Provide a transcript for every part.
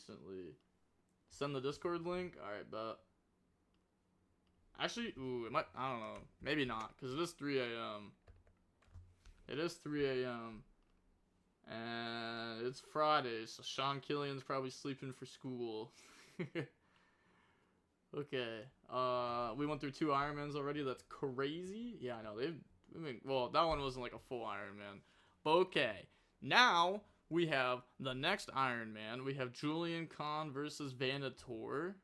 recently. Send the Discord link? Alright, bet. Actually, ooh, it might, I don't know. Maybe not, because it is 3 a.m. It is 3 a.m. And it's Friday, so Sean Killian's probably sleeping for school. Okay. We went through 2 Ironmans already. That's crazy. Yeah, I know. Well, that one wasn't like a full Ironman. But okay. Now we have the next Ironman. We have Julian versus Vanitur.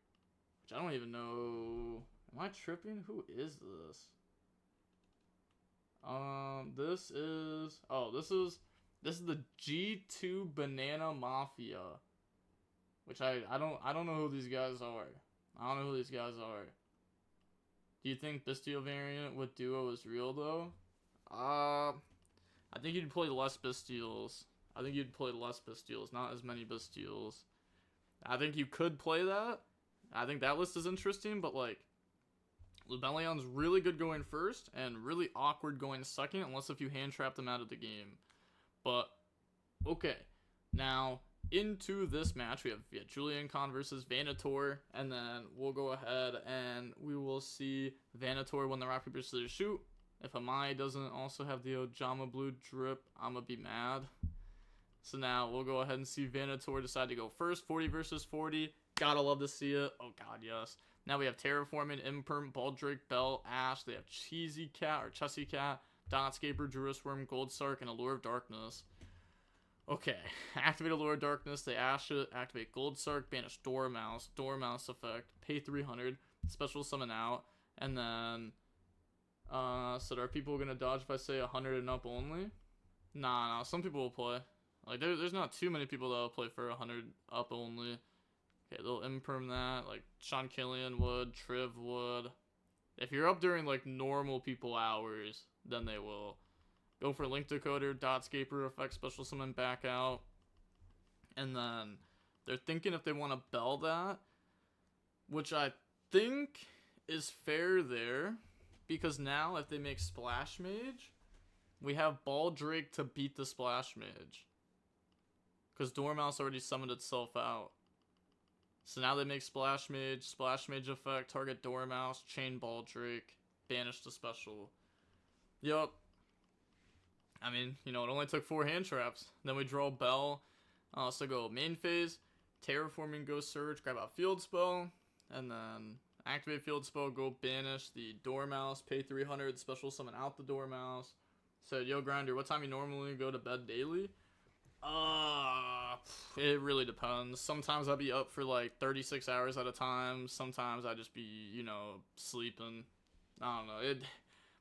Which I don't even know. Am I tripping? Who is this? This is the G2 Banana Mafia. Which I don't know who these guys are. I don't know who these guys are. Do you think Bestial variant with Duo is real though? I think you'd play less Bestials. Not as many Bestials. I think you could play that. I think that list is interesting, but like Lebellion's really good going first and really awkward going second, unless if you hand trap them out of the game. But okay. Now into this match, we have Julian versus Vanitur, and then we'll go ahead and we will see Vanitur win the rock, paper, scissors, shoot. If Amai doesn't also have the Ojama Blue drip, I'm gonna be mad. So now we'll go ahead and see Vanitur decide to go first, 40 versus 40. Gotta love to see it. Oh god, yes. Now we have Terraforming, Imperm, Baldrake, Bell, Ash. They have Cheesy Cat or Chessy Cat, Dotscaper, Druisworm, Gold Sark, and Allure of Darkness. Okay, activate Allure of Darkness, they Ash it, activate Gold Sark, banish Dormouse effect, pay 300, special summon out, and then, so are people gonna dodge if I say 100 and up only? Nah, some people will play. Like, there's not too many people that will play for 100 up only. Okay, they'll imperm that, like, Sean Killian would, Triv would. If you're up during, like, normal people hours, then they will. Go for Link Decoder, Dotscaper effect, special summon back out. And then they're thinking if they want to Bell that, which I think is fair there. Because now if they make Splash Mage, we have Baldrake to beat the Splash Mage. Because Dormouse already summoned itself out. So now they make Splash Mage effect, target Dormouse, chain Baldrake, banish the special. Yup. I mean, you know, it only took 4 hand traps. Then we draw Bell. So go main phase, Terraforming, go Surge, grab out Field Spell, and then activate Field Spell, go banish the Dormouse, pay 300, special summon out the Dormouse. So, yo, Grinder, what time you normally go to bed daily? It really depends. Sometimes I'll be up for like 36 hours at a time. Sometimes I just be, you know, sleeping. I don't know.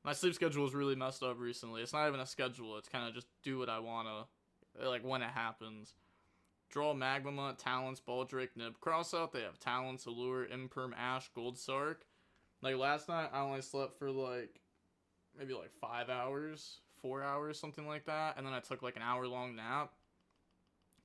My sleep schedule is really messed up recently. It's not even a schedule. It's kind of just do what I want to, like, when it happens. Draw Magma, Talents, Baldrake, Nib, Crossout. They have Talents, Allure, Imperm, Ash, Gold Sark. Like, last night, I only slept for, like, maybe, like, 5 hours, 4 hours, something like that. And then I took, like, an hour-long nap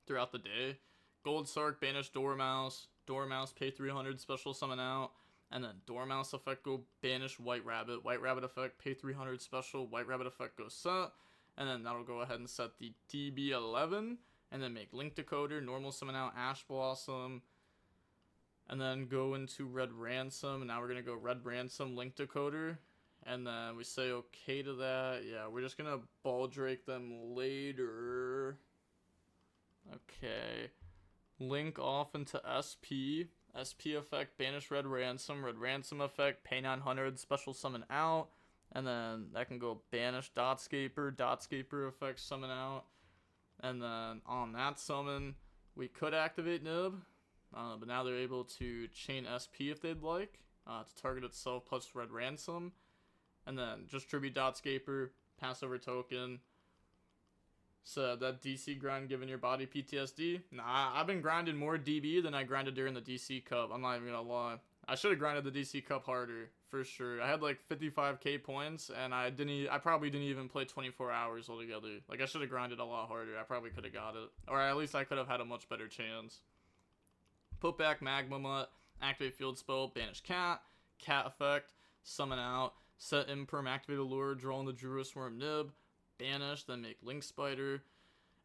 throughout the day. Gold Sark, banish Dormouse. Dormouse, pay 300, special summon out. And then Dormouse effect, go banish White Rabbit. White Rabbit effect, pay 300 special. White Rabbit effect, go set. And then that'll go ahead and set the DB11. And then make Link Decoder, normal summon out Ash Blossom. And then go into Red Ransom. And now we're going to go Red Ransom, Link Decoder. And then we say okay to that. Yeah, we're just going to Baldrake them later. Okay. Link off into SP. SP effect, banish Red Ransom effect, pay 900, special summon out, and then that can go banish Dotscaper effect, summon out, and then on that summon, we could activate Nib, but now they're able to chain SP if they'd like, to target itself plus Red Ransom, and then just tribute Dotscaper, pass over token. So that DC grind giving your body PTSD? Nah, I've been grinding more DB than I grinded during the DC Cup. I'm not even gonna lie. I should have grinded the DC Cup harder, for sure. I had like 55k points, and I probably didn't even play 24 hours altogether. Like, I should have grinded a lot harder. I probably could have got it. Or at least I could have had a much better chance. Put back Magma Mutt, activate Field Spell, banish Cat effect, summon out, set Imperm, activate Allure, draw on the Druisworm Nib, banish, then make Link Spider,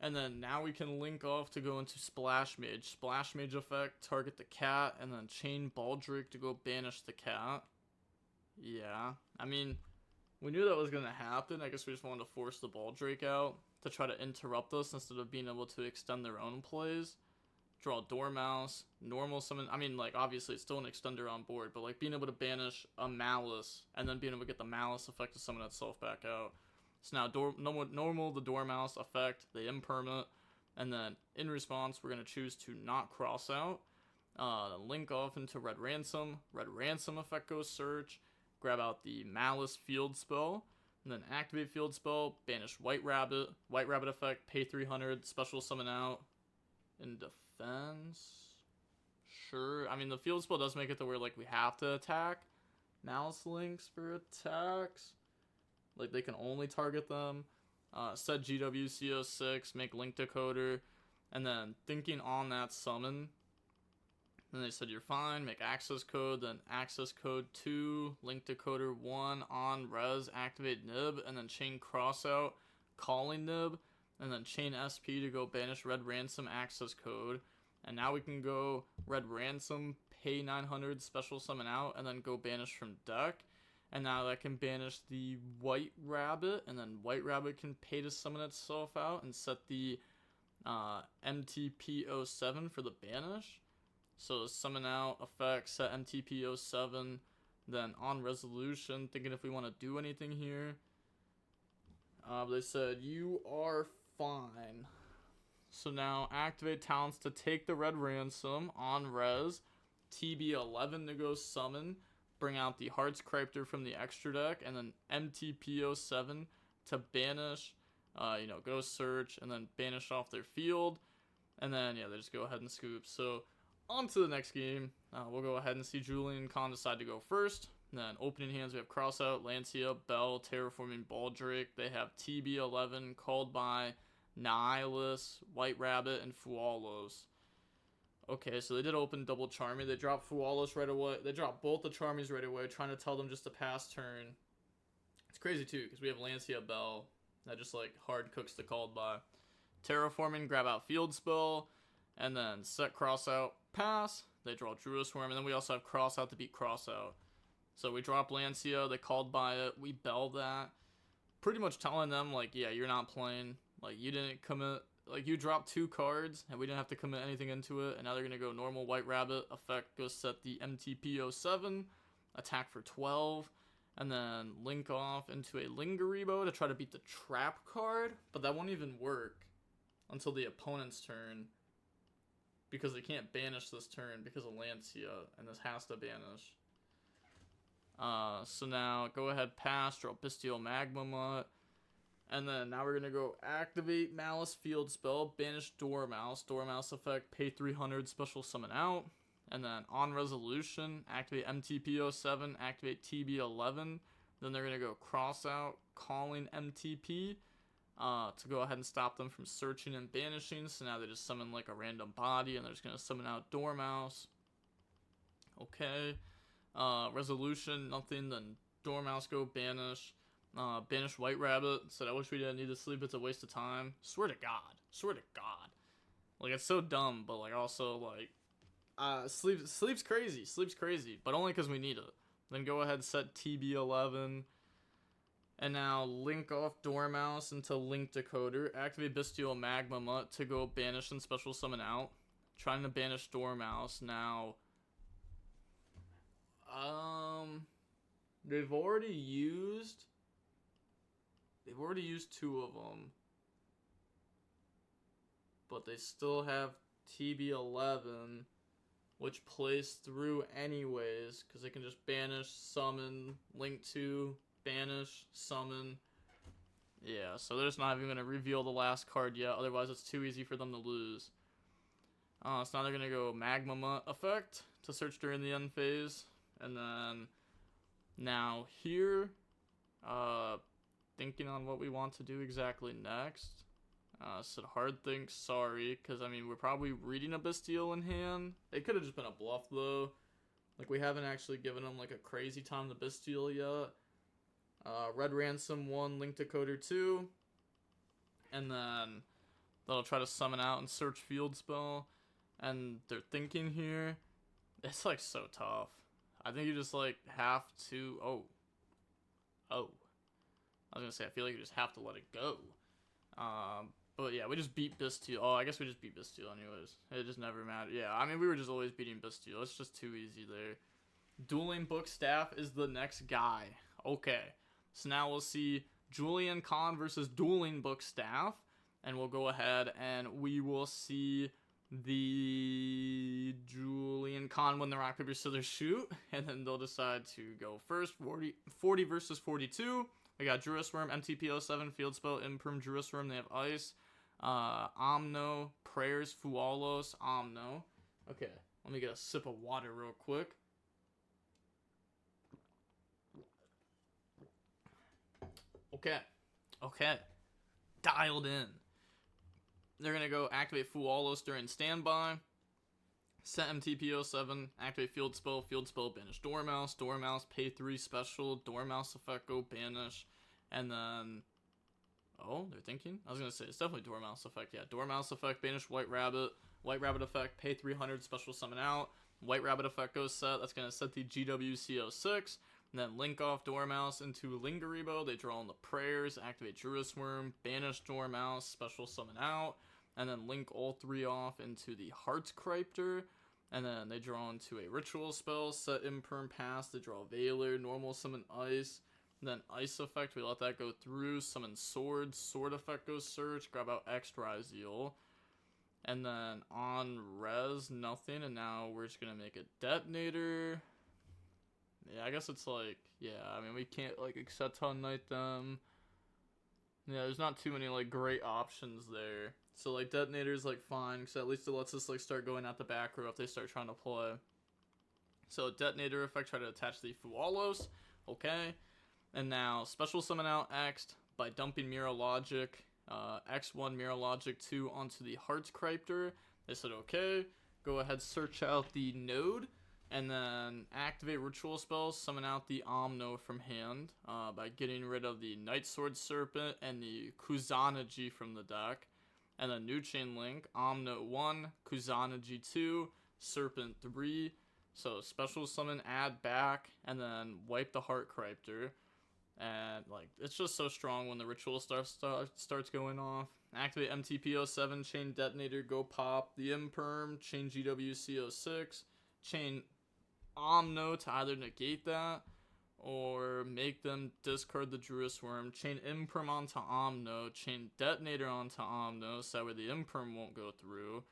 And then now we can link off to go into Splash Mage. Splash Mage effect, target the cat, and then chain Baldric to go banish the cat. Yeah, I mean, we knew that was going to happen. I guess we just wanted to force the Baldric out to try to interrupt us instead of being able to extend their own plays. Draw Dormouse, normal summon. I mean, like, obviously it's still an extender on board, but like being able to banish a Maliss and then being able to get the Maliss effect to summon itself back out. So now normal the Dormouse effect, the impermanent, and then in response we're going to choose to not cross out. Link off into Red Ransom. Red Ransom effect goes search. Grab out the Maliss field spell. And then activate field spell, banish White Rabbit. White Rabbit effect, pay 300, special summon out. In defense? Sure. I mean, the field spell does make it to where, like, we have to attack Maliss links for attacks. Like, they can only target them. Set GWC06, make link decoder. And then, thinking on that summon, then they said you're fine, make access code, then access code 2, link decoder 1, on res, activate nib, and then chain crossout, calling nib, and then chain SP to go banish Red Ransom access code. And now we can go Red Ransom, pay 900, special summon out, and then go banish from deck. And now that can banish the White Rabbit, and then White Rabbit can pay to summon itself out and set the MTP07 for the banish. So summon out, effect, set MTP07, then on resolution, thinking if we want to do anything here. They said, you are fine. So now activate talents to take the Red Ransom on res, TB11 to go summon, bring out the Hearts Cryptor from the extra deck, and then MTP07 to banish, go search, and then banish off their field. And then, yeah, they just go ahead and scoop. So on to the next game. We'll go ahead and see Julian and Khan decide to go first. And then opening hands, we have Crossout, Lancia, Bell, Terraforming Baldric. They have TB11 called by Nihilus, White Rabbit, and Fualos. Okay, so they did open double Charmy. They dropped Fualos right away. They dropped both the Charmies right away, trying to tell them just to pass turn. It's crazy too, because we have Lancia, Bell. That just like hard cooks the called by. Terraforming, grab out Field Spell, and then set Crossout, pass. They draw Druid Swarm, and then we also have Crossout to beat Crossout. So we drop Lancia, they called by it, we bell that. Pretty much telling them, like, yeah, you're not playing. Like, you didn't commit, like, you dropped 2 cards, and we didn't have to commit anything into it, and now they're going to go normal White Rabbit, effect, go set the MTP07, attack for 12, and then link off into a Lingeribo to try to beat the trap card, but that won't even work until the opponent's turn, because they can't banish this turn because of Lancia, and this has to banish. So now go ahead, pass, draw Bestial Magma Mutt, and then now we're gonna go activate Malice Field Spell, banish Dormouse, Dormouse effect, pay 300, special summon out, and then on resolution, activate MTP07, activate TB11, then they're gonna go cross out, calling MTP, to go ahead and stop them from searching and banishing. So now they just summon like a random body, and they're just gonna summon out Dormouse. Okay. Resolution, nothing, then Dormouse go banish. Banish White Rabbit. Said I wish we didn't need to sleep, it's a waste of time. Swear to God. Like, it's so dumb, but like also like sleep's crazy, but only because we need it. Then go ahead, set TB11. And now link off Dormouse into Link Decoder. Activate Bestial Magma Mutt to go banish and special summon out. Trying to banish Dormouse. Now they've already used 2 of them, but they still have TB11, which plays through anyways, because they can just banish, summon, link to, banish, summon. Yeah, so they're just not even going to reveal the last card yet, otherwise it's too easy for them to lose. So now they're going to go Magma Mutt effect to search during the end phase. And then now here, thinking on what we want to do exactly next. Said hard think, sorry, because I mean we're probably reading a Bestial in hand. It could have just been a bluff though. Like, we haven't actually given them like a crazy time to Bestial yet. Red Ransom 1, Link Decoder 2, and then that'll try to summon out and search field spell. And they're thinking here. It's like so tough. I think you just like have to. Oh. I was gonna say, I feel like you just have to let it go. But yeah, we just beat Bisteel. Oh, I guess we just beat Bisteel anyways. It just never mattered. Yeah, I mean, we were just always beating Bisteel. It's just too easy there. Dueling Book Staff is the next guy. Okay. So now we'll see Julian Khan versus Dueling Book Staff. And we'll go ahead and we will see the Julian Khan win the rock, paper, scissors, shoot. And then they'll decide to go first. 40 versus 42. We got Druisworm, MTP07, Field Spell, Imperm, Druisworm. They have Ice. Omno, Prayers, Fualos, Omno. Okay, let me get a sip of water real quick. Okay. Dialed in. They're going to go activate Fualos during standby. Set MTP07, activate Field Spell, banish Dormouse, pay 3 special, Dormouse effect, go banish, and then, oh, they're thinking? I was going to say, it's definitely Dormouse effect, yeah, Dormouse effect, banish White Rabbit effect, pay 300, special summon out, White Rabbit effect goes set, that's going to set the GWC06, and then link off Dormouse into Lingaribo, they draw on the Prayers, activate Druisworm, banish Dormouse, special summon out, and then link all 3 off into the Heartcryptor, and then they draw into a Ritual spell, set Imperm pass, they draw Veiler, normal summon Ice, and then Ice effect, we let that go through, summon Sword effect goes search, grab out X Ryzeal, and then on res, nothing, and now we're just going to make a Detonator. Yeah, I guess it's like, yeah, I mean, we can't, like, Exceton Knight them. Yeah, there's not too many, like, great options there. So, like, Detonator's, like, fine, because at least it lets us, like, start going out the back row if they start trying to play. So, Detonator effect, try to attach the Fualos. Okay. And now, special summon out X by dumping Mirror Logic, X1 Mirror Logic 2 onto the Heartcryptor. They said, okay. Go ahead, search out the node. And then activate Ritual spells, summon out the Omno from hand by getting rid of the Night Sword Serpent and the Kusanagi from the deck. And then new chain link, Omno 1, Kusanagi 2, Serpent 3. So special summon, add back, and then wipe the Heartcryptor. And like, it's just so strong when the Ritual stuff starts going off. Activate MTP07, chain Detonator, go pop the Imperm, chain GWC06, chain Omno to either negate that or make them discard the Druisworm, chain Imperm onto Omno, chain Detonator onto Omno, so that way the Imperm won't go through,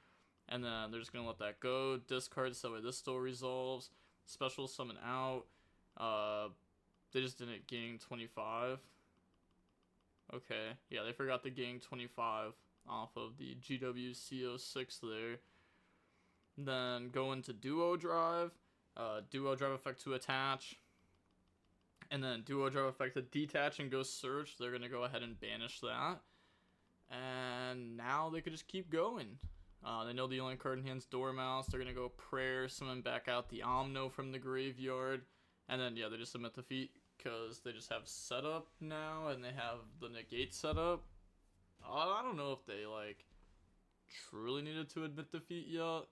and then they're just going to let that go, discard so that way this still resolves, special summon out, they just didn't gang 25, okay, yeah, they forgot the gang 25 off of the GWC06 there, then go into Duo Drive, Duo Drive effect to attach, and then Duo Drive effect to detach and go search. They're going to go ahead and banish that, and now they could just keep going. They know the only card in hand's Dormouse. They're going to go Prayer, summon back out the Omno from the graveyard, and then yeah, they just submit defeat because they just have setup now, and they have the negate setup. I don't know if they like truly needed to admit defeat yet.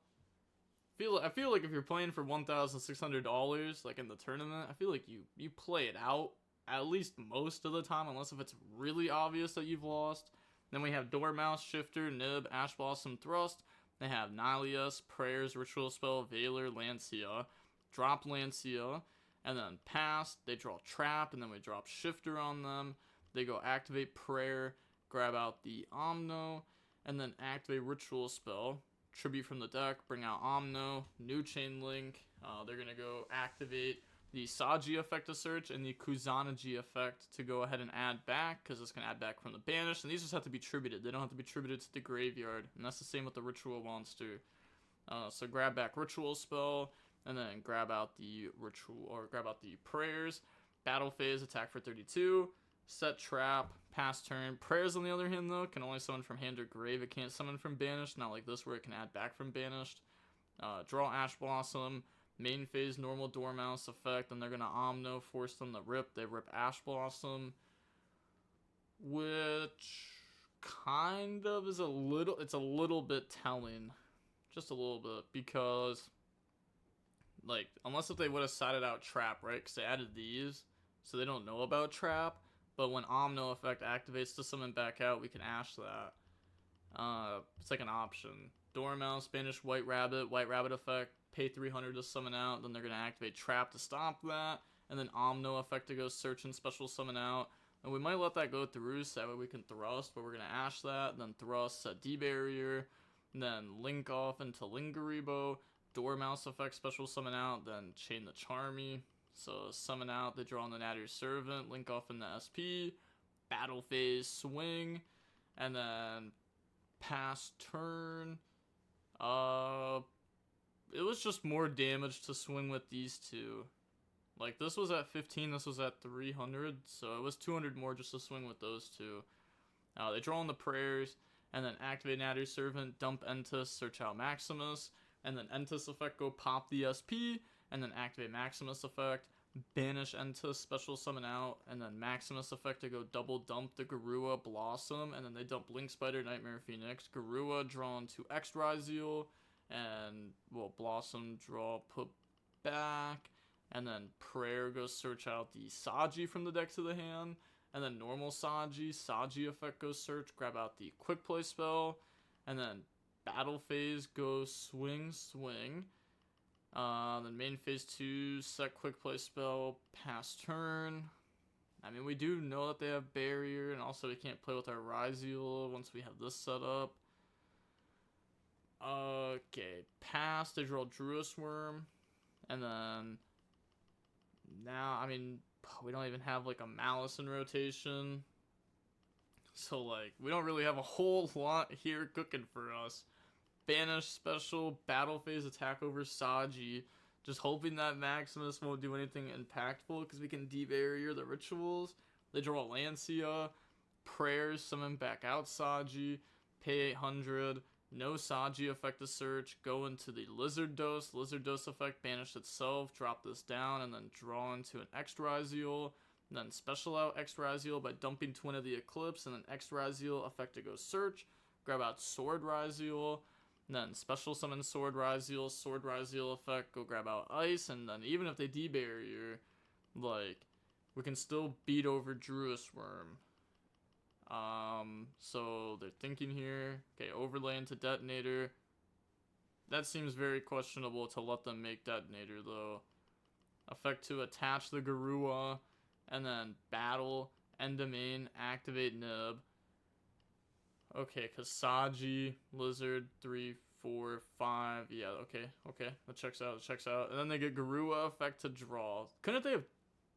I feel like if you're playing for $1,600 like in the tournament, I feel like you play it out at least most of the time, unless if it's really obvious that you've lost. Then we have Dormouse, Shifter, Nib, Ash Blossom, Thrust. They have Nihilius, Prayers, Ritual Spell, Veiler, Lancia. Drop Lancia, and then pass. They draw Trap, and then we drop Shifter on them. They go activate Prayer, grab out the Omno, and then activate Ritual Spell. Tribute from the deck, bring out Omno, new chain link. They're going to go activate the Saji effect to search and the Kusanagi effect to go ahead and add back, because it's going to add back from the banish. And these just have to be tributed. They don't have to be tributed to the graveyard. And that's the same with the Ritual Monster. So grab back Ritual Spell, and then grab out the Prayers. Battle phase, attack for 32. Set trap, pass turn. Prayers, on the other hand, though, can only summon from hand or grave. It can't summon from banished, not like this where it can add back from banished. Draw Ash Blossom. Main phase, normal Dormouse effect, and they're going to Omno, force them to rip. They rip Ash Blossom, which kind of is it's a little bit telling. Just a little bit, because, like, unless if they would have sided out Trap, right? Because they added these, so they don't know about Trap. But when Omno effect activates to summon back out, we can Ash that. It's like an option. Dormouse, banish White Rabbit effect, pay 300 to summon out, then they're going to activate Trap to stop that, and then Omno effect to go search and special summon out. And we might let that go through, so that way we can thrust, but we're going to Ash that, then thrust, set D-Barrier, then link off into Lingaribo, Dormouse effect, special summon out, then chain the Charmy. So summon out, they draw on the Natty Servant, link off in the SP, battle phase, swing, and then pass turn. It was just more damage to swing with these two. Like, this was at 15, this was at 300, so it was 200 more just to swing with those two. They draw on the prayers, and then activate Natty Servant, dump Entus, search out Maximus, and then Entus effect go pop the SP, and then activate Maximus effect, banish Entus, special summon out, and then Maximus effect to go double dump the Garua Blossom, and then they dump Link Spider, Nightmare Phoenix, Garua drawn to X Ryzeal, and, well, Blossom draw, put back, and then Prayer goes search out the Saji from the deck to the hand, and then normal Saji effect goes search, grab out the Quick Play spell, and then Battle Phase goes swing, then main phase 2, set Quick Play spell, pass turn. I mean, we do know that they have Barrier, and also we can't play with our Ryzeal once we have this set up. Okay, pass, they draw Druis Worm, and then now, I mean, we don't even have like a Maliss in rotation, so like, we don't really have a whole lot here cooking for us. Banish special, battle phase attack over Saji, just hoping that Maximus won't do anything impactful because we can de-barrier the rituals. They draw Lancia, prayers, summon back out Saji, pay 800, no Saji effect to search, go into the Lizard Dose effect, banish itself, drop this down, and then draw into an X Ryzeal, then special out X Ryzeal by dumping Twin of the Eclipse, and then X Ryzeal effect to go search, grab out Sword Ryzeal, then special summon Sword Ryzeal effect, go grab out Ice, and then even if they de-barrier, like, we can still beat over Druis Worm. So they're thinking here, okay, overlay into Detonator. That seems very questionable to let them make Detonator, though. Effect to attach the Garua, and then battle, end domain, activate Nib. Okay, because Saji, Lizard, 3, 4, 5. Yeah, okay. That checks out. And then they get Garua effect to draw. Couldn't they have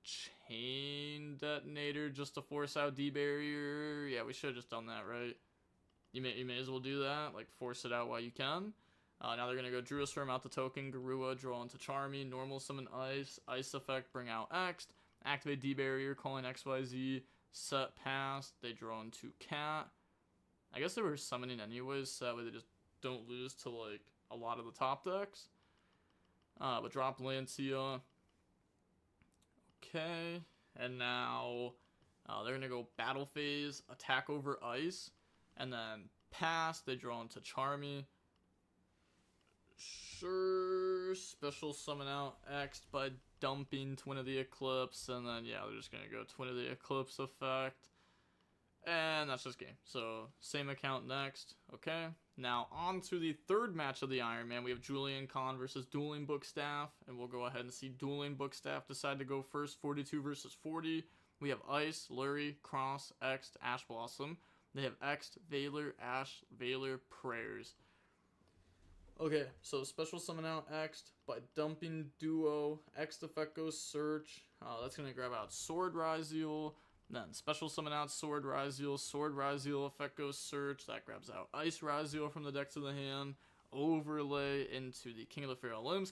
chain Detonator just to force out D-Barrier? Yeah, we should have just done that, right? You may as well do that. Like, force it out while you can. Now they're going to go Druis Worm out the token, Garua, draw into Charmy, normal summon Ice effect, bring out X, activate D-Barrier, calling XYZ, set pass, they draw into Cat. I guess they were summoning anyways, so that way they just don't lose to, like, a lot of the top decks. But drop Lancia. Okay. And now they're going to go battle phase, attack over Ice, and then pass, they draw into Charmy. Sure, special summon out X by dumping Twin of the Eclipse, and then, yeah, they're just going to go Twin of the Eclipse effect. And that's just game. So, same account next. Okay. Now, on to the third match of the Iron Man. We have Julian Khan versus Dueling Book Staff. And we'll go ahead and see Dueling Book Staff decide to go first. 42 versus 40. We have Ice, Lurie, Cross, X, Ash Blossom. They have X, Valor, Ash, Valor, Prayers. Okay, so special summon out X by dumping Duo. X effect goes search. That's going to grab out Sword Ryzeal. Then special summon out Sword Ryzeal effect goes search, that grabs out Ice Ryzeal from the deck to the hand, overlay into the King of the Feral Limbs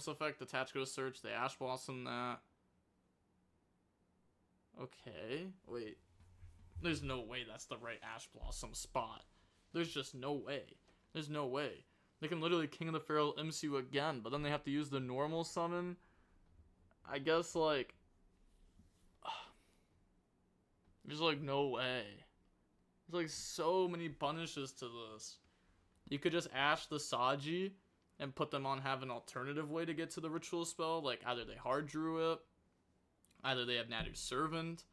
effect, attach goes search, they Ash Blossom that. Okay, wait, there's no way that's the right Ash Blossom spot. There's just no way. They can literally King of the Feral Limbs you again, but then they have to use the normal summon. I guess, like, there's, like, no way. There's like so many punishes to this. You could just Ash the Saji and put them on have an alternative way to get to the ritual spell. Like either they hard drew it, either they have Nadir's Servant.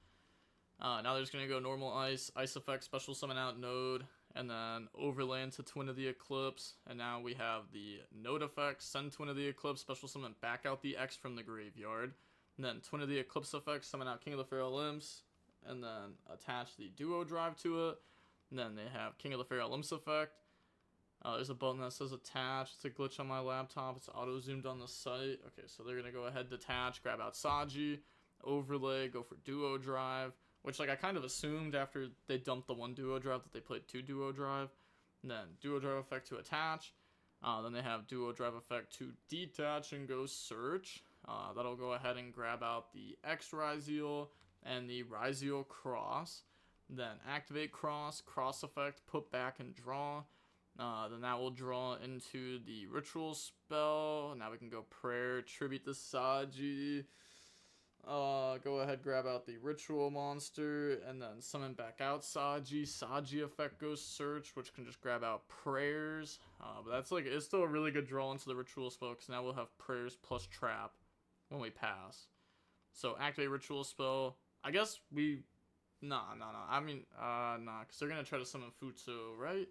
Now they're just going to go normal ice effect, special summon out Node, and then overlay into Twin of the Eclipse. And now we have the Node effect, send Twin of the Eclipse, special summon back out the X from the graveyard. And then Twin of the Eclipse effect, summon out King of the Feral Imps, and then attach the Duo Drive to it. And then they have King of the Feral Imps effect. There's a button that says attach. It's a glitch on my laptop. It's auto-zoomed on the site. Okay, so they're going to go ahead, detach, grab out Saji, overlay, go for Duo Drive, which like I kind of assumed after they dumped the one Duo Drive that they played two Duo Drive. And then Duo Drive effect to attach. Then they have Duo Drive effect to detach and go search. That'll go ahead and grab out the X Ryzeal and the Ryzeal Cross. Then activate Cross effect, put back and draw. Then that will draw into the ritual spell. Now we can go prayer, tribute the Saji. Go ahead, grab out the ritual monster, and then summon back out Saji. Saji effect goes search, which can just grab out prayers. But that's like, it's still a really good draw into the ritual spell, because now we'll have prayers plus trap when we pass. So activate ritual spell. I guess we, nah. I mean, nah, because they're gonna try to summon Futsu, right?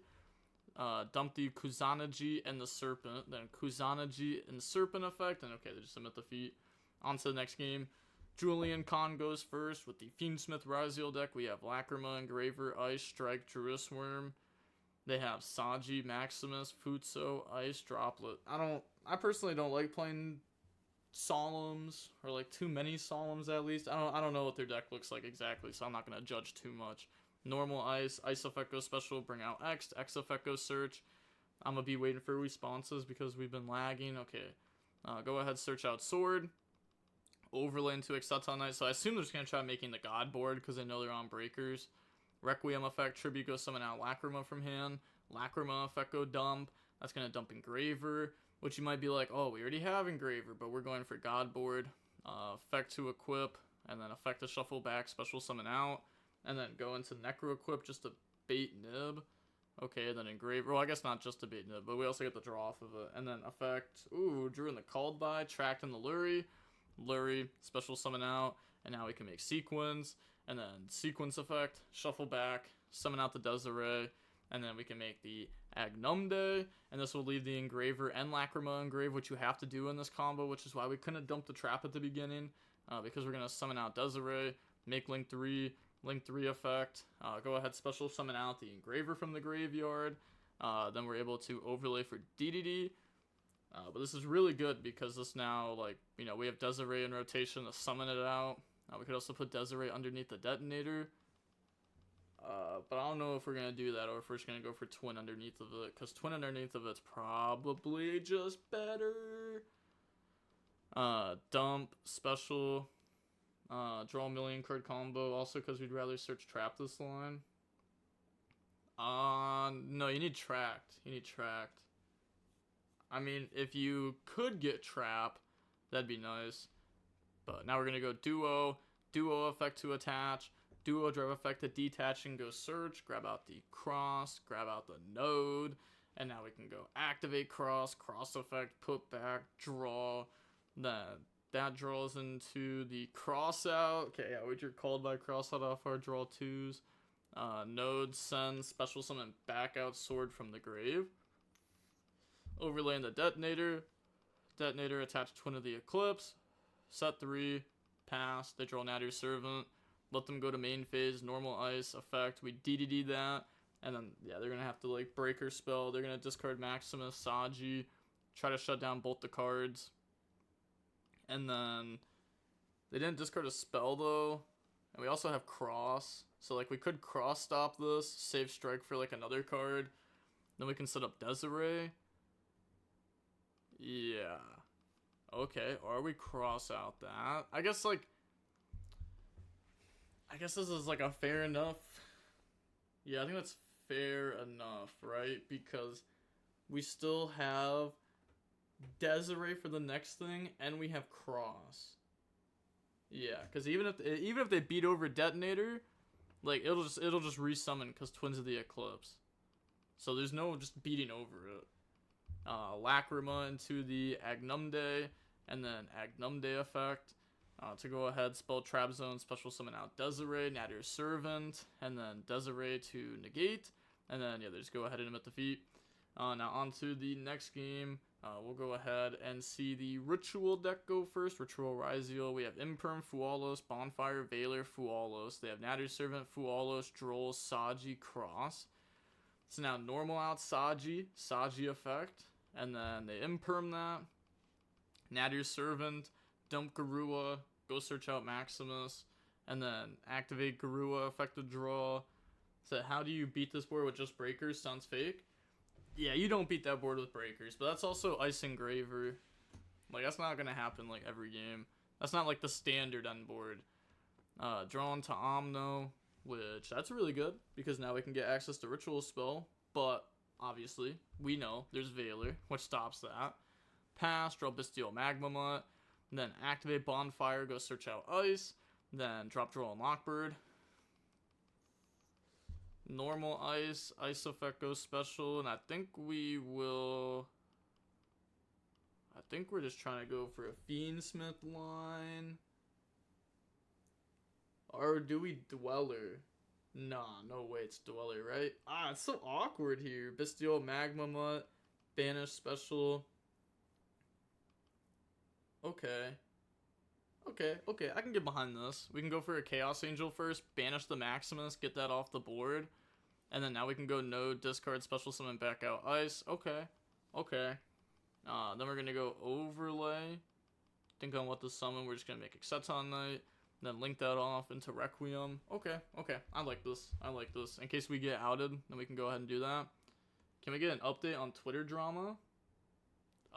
Dump the Kusanagi and the Serpent, then Kusanagi and Serpent effect, and okay, they just submit the feat. On to the next game. Julian Khan goes first with the Fiendsmith Ryzeal deck. We have Lacrima, Engraver, Ice, Strike, Jerusalem. They have Saji, Maximus, Futsu, Ice, Droplet. I personally don't like playing Solemns, or like too many Solemns at least. I don't know what their deck looks like exactly, so I'm not gonna judge too much. Normal ice effect goes special, bring out X effect goes search. I'm gonna be waiting for responses because we've been lagging. Okay, go ahead, search out Sword, overlay into Exciton Knight. So I assume they're just gonna try making the God board because they know they're on breakers. Requiem effect, tribute, go summon out Lacrima from hand. Lacrima effect go dump. That's gonna dump Engraver, which you might be like, oh, we already have Engraver, but we're going for God board. Effect to equip, and then effect to shuffle back, special summon out. And then go into Necro Equip just to bait Nib. Okay, then Engraver. Well, I guess not just to bait Nib, but we also get the draw off of it. And then effect. Ooh, drew in the Called By, tracked in the Lurie. Lurie, special summon out. And now we can make Sequence. And then Sequence effect, shuffle back, summon out the Desiree. And then we can make the Agnumde. And this will leave the Engraver and Lacrima engrave, which you have to do in this combo, which is why we couldn't have dumped the trap at the beginning. Because we're going to summon out Desiree, make Link 3. Link 3 effect, go ahead, special summon out the Engraver from the graveyard. Then we're able to overlay for DDD. But this is really good because this now, like, you know, we have Desiree in rotation to summon it out. We could also put Desiree underneath the detonator. But I don't know if we're going to do that or if we're just going to go for Twin underneath of it, because Twin underneath of it's probably just better. Dump, special. Draw a million card combo, also because we'd rather search trap this line. No, you need tracked. I mean, if you could get trap, that'd be nice. But now we're going to go Duo effect to attach, Duo Drive effect to detach and go search, grab out the Cross, grab out the Node, and now we can go activate Cross effect, put back, draw, that draws into the cross out. Okay, yeah, we drew Called By cross out off our draw 2s. Node, send, special summon back out Sword from the grave. Overlay in the Detonator. Detonator, attach Twin of the Eclipse. Set 3, pass. They draw Nadir's Servant. Let them go to main phase, normal ice effect. We DDD that. And then, yeah, they're going to have to, like, breaker spell. They're going to discard Maximus, Saji. Try to shut down both the cards. And then they didn't discard a spell though. And we also have Cross. So like we could cross stop this, save strike for like another card. Then we can set up Desiree. Yeah. Okay, or we cross out that. I guess this is like a fair enough. Yeah, I think that's fair enough, right? Because we still have Desiree for the next thing, and we have Cross. Yeah, because even if they beat over Detonator, Like, it'll just resummon because Twins of the Eclipse. So there's no just beating over it. Lacrima into the Agnumde, and then Agnumde effect. To go ahead, spell Trap Zone, special summon out Desiree, Nadir Servant, and then Desiree to negate. And then, yeah, they just go ahead and emit defeat. Now on to the next game. We'll go ahead and see the Ritual deck go first. Ritual Ryzeal. We have Imperm, Fualos, Bonfire, Veiler, Fualos. They have Nadir Servant, Fualos, Droll, Saji, Cross. So now normal out Saji effect. And then they Imperm that. Nadir Servant, dump Garua, go search out Maximus, and then activate Garua, effective draw. So how do you beat this board with just breakers? Sounds fake. Yeah, you don't beat that board with breakers, but that's also Ice Engraver. Like, that's not gonna happen like every game. That's not like the standard end board. Drawn to Omno, which that's really good because now we can get access to Ritual spell, but obviously we know there's Veiler, which stops that. Pass, draw Bestial Magma Mutt, then activate Bonfire, go search out Ice, then drop Draw and Lockbird. Normal Ice effect goes special, and I think we're just trying to go for a Fiendsmith line. Or do we Dweller? Nah, no way, it's Dweller, right? It's so awkward here. Bestial Magma Mutt, Banish special. Okay, I can get behind this. We can go for a Chaos Angel first, banish the Maximus, get that off the board. And then now we can go node, discard, special summon, back out Ice. Okay. Then we're going to go Overlay. Think on what to summon. We're just going to make Exceton Knight. Then link that off into Requiem. Okay. I like this. In case we get outed, then we can go ahead and do that. Can we get an update on Twitter drama?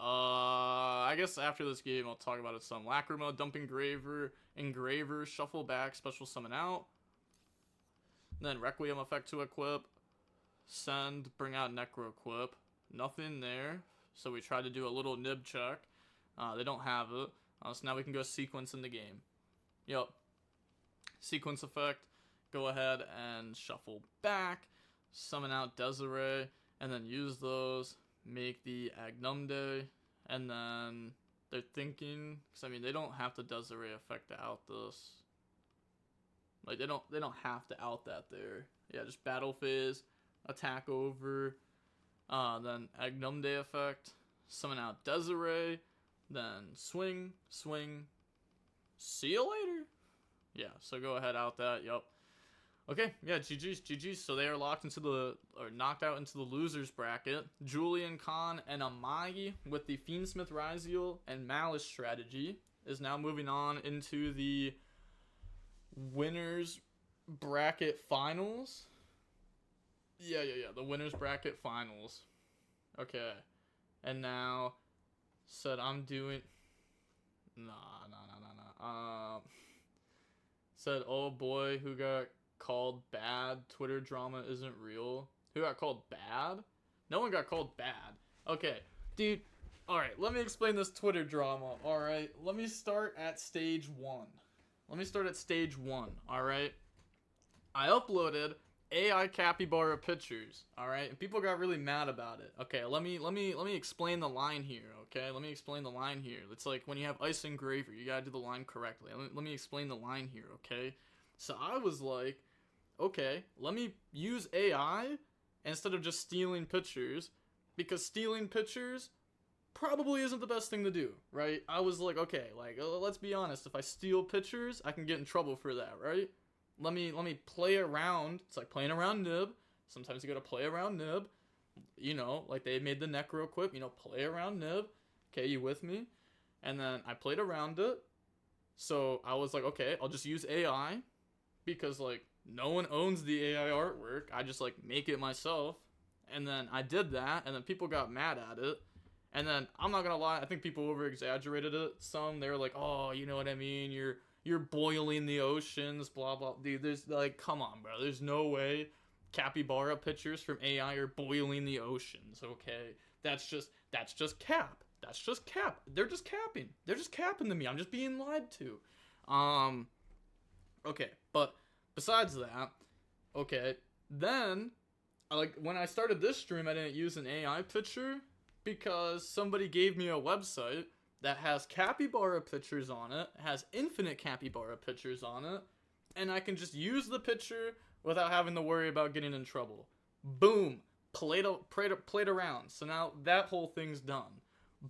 I guess after this game, I'll talk about it some. Lacrima, dump Engraver, shuffle back, special summon out. Then Requiem effect to equip. Send, bring out Necro equip. Nothing there. So we try to do a little nib check. They don't have it. So now we can go sequence in the game. Yep. Sequence effect. Go ahead and shuffle back. Summon out Desiree. And then use those. Make the Agnumde. And then they're thinking, because I mean they don't have to Desiree effect to out this. Like they don't have to out that there. Yeah, just battle phase, attack over, then Agnumde effect, summon out Desiree, then swing, see you later. Yeah, so go ahead out that. Yup. Okay, yeah, GG's. So they are knocked out into the losers bracket. Julian, Khan, and Amagi with the Fiendsmith Ryzeal and Maliss strategy is now moving on into the winners bracket finals. Yeah, the winners bracket finals. Okay, and now said I'm doing. Nah. Said, oh boy, who got called bad? Twitter drama isn't real. Who got called bad? No one got called bad. Okay, dude. All right, let me explain this Twitter drama. All right, let me start at stage one. All right. I uploaded AI capybara pictures. All right, and people got really mad about it. Okay, let me explain the line here. Okay, It's like when you have Ice Engraver, you gotta do the line correctly. Let me explain the line here. Okay, so I was like, okay, let me use AI instead of just stealing pictures, because stealing pictures probably isn't the best thing to do, right? I was like, okay, let's be honest. If I steal pictures, I can get in trouble for that, right? Let me play around. It's like playing around nib. Sometimes you gotta play around nib. You know, like they made the Necro equip. You know, play around nib. Okay, you with me? And then I played around it. So I was like, okay, I'll just use AI, because like no one owns the AI artwork. I just like make it myself. And then I did that, and then people got mad at it. And then I'm not gonna lie, I think people over exaggerated it. Some, they were like, oh, you know what I mean? You're boiling the oceans, blah blah. Dude, there's like, come on, bro. There's no way capybara pictures from AI are boiling the oceans. Okay, that's just cap. They're just capping to me. I'm just being lied to. Okay, but besides that, Okay. Then, like, when I started this stream, I didn't use an AI picture because somebody gave me a website that has capybara pictures on it, has infinite capybara pictures on it, and I can just use the picture without having to worry about getting in trouble. Boom. Played around. So now that whole thing's done.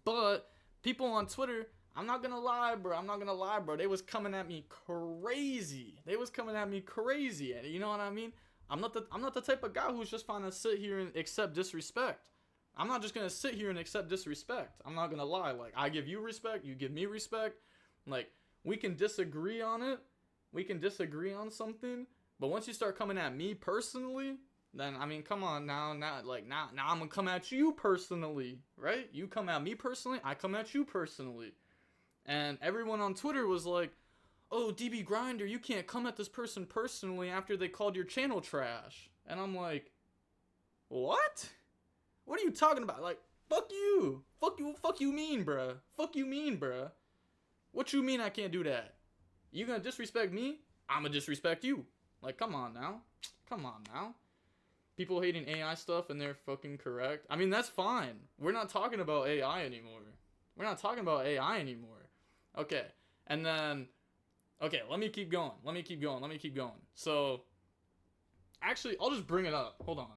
But people on Twitter, I'm not gonna lie, bro. They was coming at me crazy. And you know what I mean? I'm not the type of guy who's just gonna sit here and accept disrespect. I'm not just gonna sit here and accept disrespect. I'm not gonna lie. Like, I give you respect, you give me respect. Like, we can disagree on it. We can disagree on something. But once you start coming at me personally, then, I mean, come on now I'm gonna come at you personally, right? You come at me personally, I come at you personally. And everyone on Twitter was like, oh, DB Grinder, you can't come at this person personally after they called your channel trash. And I'm like, what? What are you talking about? Like, fuck you mean, bruh. What you mean I can't do that? You gonna disrespect me? I'ma disrespect you. Like, come on now. People hating AI stuff and they're fucking correct. I mean, that's fine. We're not talking about AI anymore. Okay, and then... Okay, let me keep going. So... Actually, I'll just bring it up. Hold on.